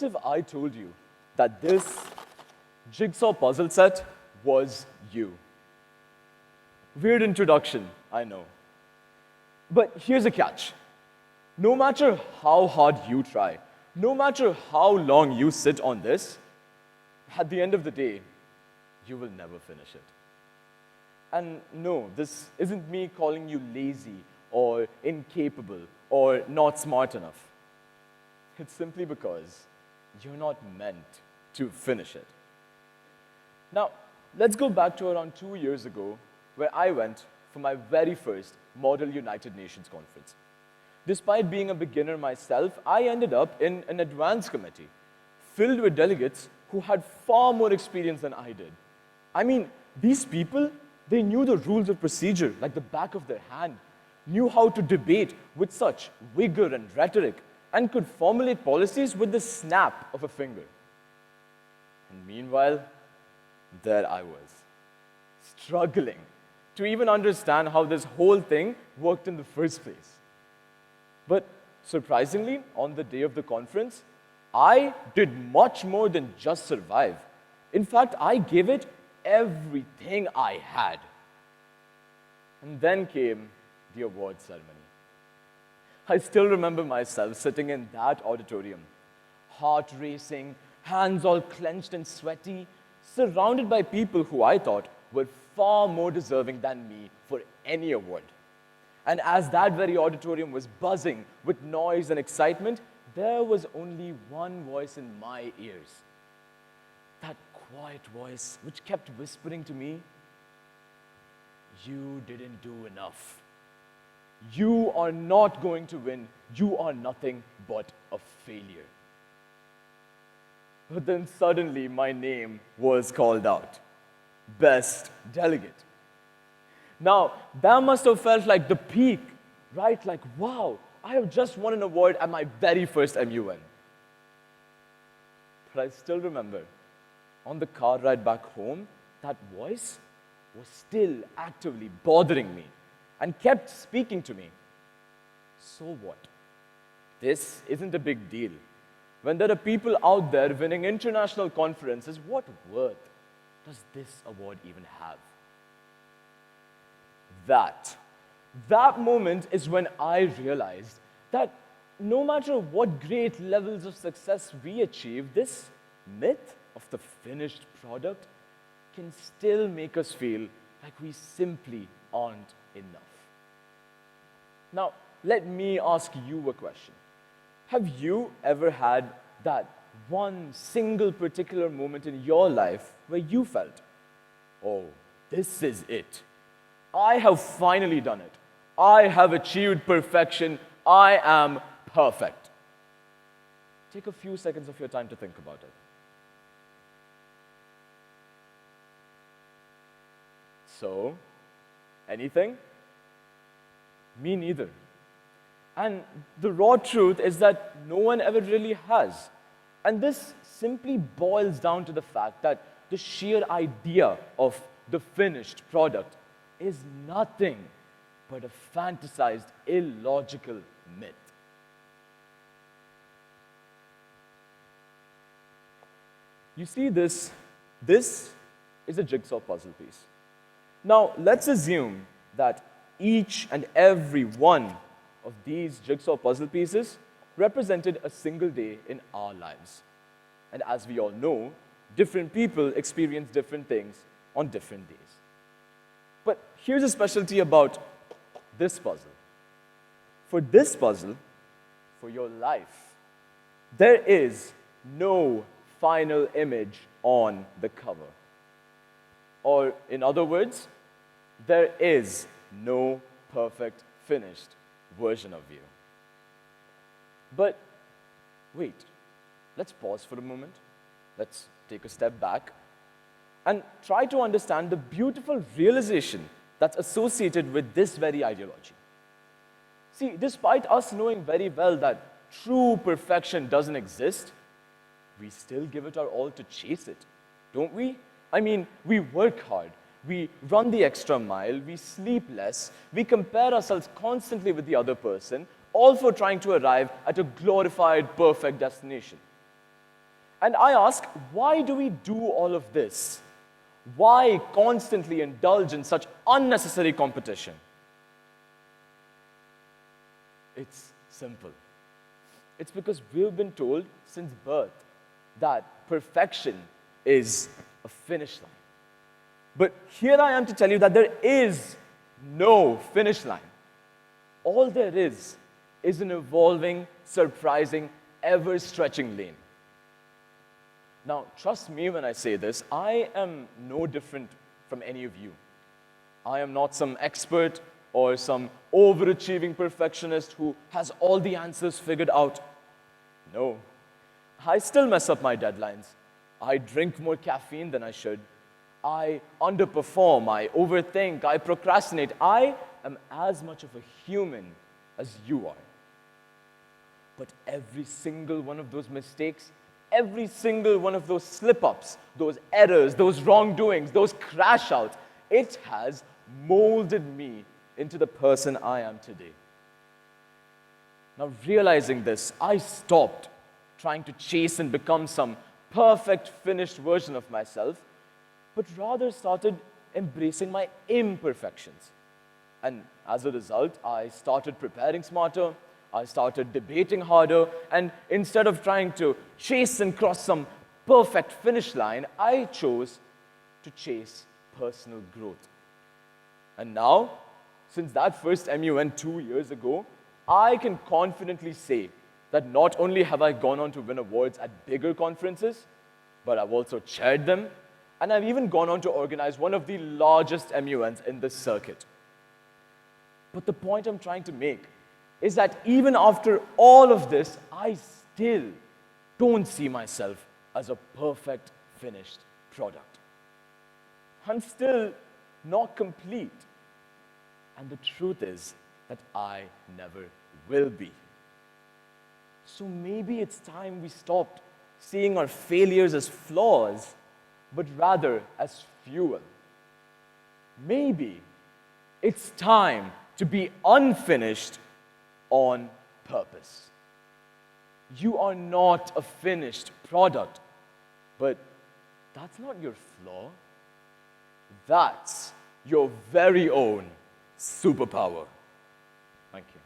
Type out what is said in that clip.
what if I told you that this jigsaw puzzle set was you? Weird introduction, I know. But here's a catch. No matter how hard you try, no matter how long you sit on this, at the end of the day, you will never finish it. And no, this isn't me calling you lazy or incapable or not smart enough. It's simply because you're not meant to finish it. Now, let's go back to around 2 years ago, where I went for my very first Model United Nations conference. Despite being a beginner myself, I ended up in an advanced committee filled with delegates who had far more experience than I did. I mean, these people, they knew the rules of procedure like the back of their hand, knew how to debate with such vigor and rhetoric, and could formulate policies with the snap of a finger. And meanwhile, there I was, struggling to even understand how this whole thing worked in the first place. But surprisingly, on the day of the conference, I did much more than just survive. In fact, I gave it everything I had. And then came the award ceremony. I still remember myself sitting in that auditorium, heart racing, hands all clenched and sweaty, surrounded by people who I thought were far more deserving than me for any award. And as that very auditorium was buzzing with noise and excitement, there was only one voice in my ears. That quiet voice which kept whispering to me, "You didn't do enough. You are not going to win. You are nothing but a failure." But then suddenly my name was called out. Best delegate. Now, that must have felt like the peak, right? Like, wow, I have just won an award at my very first MUN. But I still remember, on the car ride back home, that voice was still actively bothering me and kept speaking to me. So what? This isn't a big deal. When there are people out there winning international conferences, what worth does this award even have? That moment is when I realized that no matter what great levels of success we achieve, this myth of the finished product can still make us feel like we simply aren't enough. Now, let me ask you a question. Have you ever had that one single particular moment in your life where you felt, "Oh, this is it. I have finally done it. I have achieved perfection. I am perfect"? Take a few seconds of your time to think about it. So, anything? Me neither. And the raw truth is that no one ever really has. And this simply boils down to the fact that the sheer idea of the finished product is nothing but a fantasized, illogical myth. You see this is a jigsaw puzzle piece. Now, let's assume that each and every one of these jigsaw puzzle pieces represented a single day in our lives. And as we all know, different people experience different things on different days. But here's a specialty about this puzzle. For this puzzle, for your life, there is no final image on the cover. Or in other words, there is no perfect, finished version of you. But wait, let's pause for a moment. Let's take a step back and try to understand the beautiful realization that's associated with this very ideology. See, despite us knowing very well that true perfection doesn't exist, we still give it our all to chase it, don't we? I mean, we work hard, we run the extra mile, we sleep less, we compare ourselves constantly with the other person, all for trying to arrive at a glorified, perfect destination. And I ask, why do we do all of this? Why constantly indulge in such unnecessary competition? It's simple. It's because we've been told since birth that perfection is a finish line. But here I am to tell you that there is no finish line. All there is an evolving, surprising, ever-stretching lane. Now, trust me when I say this, I am no different from any of you. I am not some expert or some overachieving perfectionist who has all the answers figured out. No, I still mess up my deadlines. I drink more caffeine than I should. I underperform, I overthink, I procrastinate. I am as much of a human as you are. But every single one of those mistakes, every single one of those slip-ups, those errors, those wrongdoings, those crash outs, it has molded me into the person I am today. Now, realizing this, I stopped trying to chase and become some perfect, finished version of myself, but rather started embracing my imperfections. And as a result, I started preparing smarter, I started debating harder, and instead of trying to chase and cross some perfect finish line, I chose to chase personal growth. And now, since that first MUN 2 years ago, I can confidently say that not only have I gone on to win awards at bigger conferences, but I've also chaired them, and I've even gone on to organize one of the largest MUNs in this circuit. But the point I'm trying to make is that even after all of this, I still don't see myself as a perfect, finished product. I'm still not complete. And the truth is that I never will be. So maybe it's time we stopped seeing our failures as flaws, but rather as fuel. Maybe it's time to be unfinished on purpose. You are not a finished product, but that's not your flaw. That's your very own superpower. Thank you.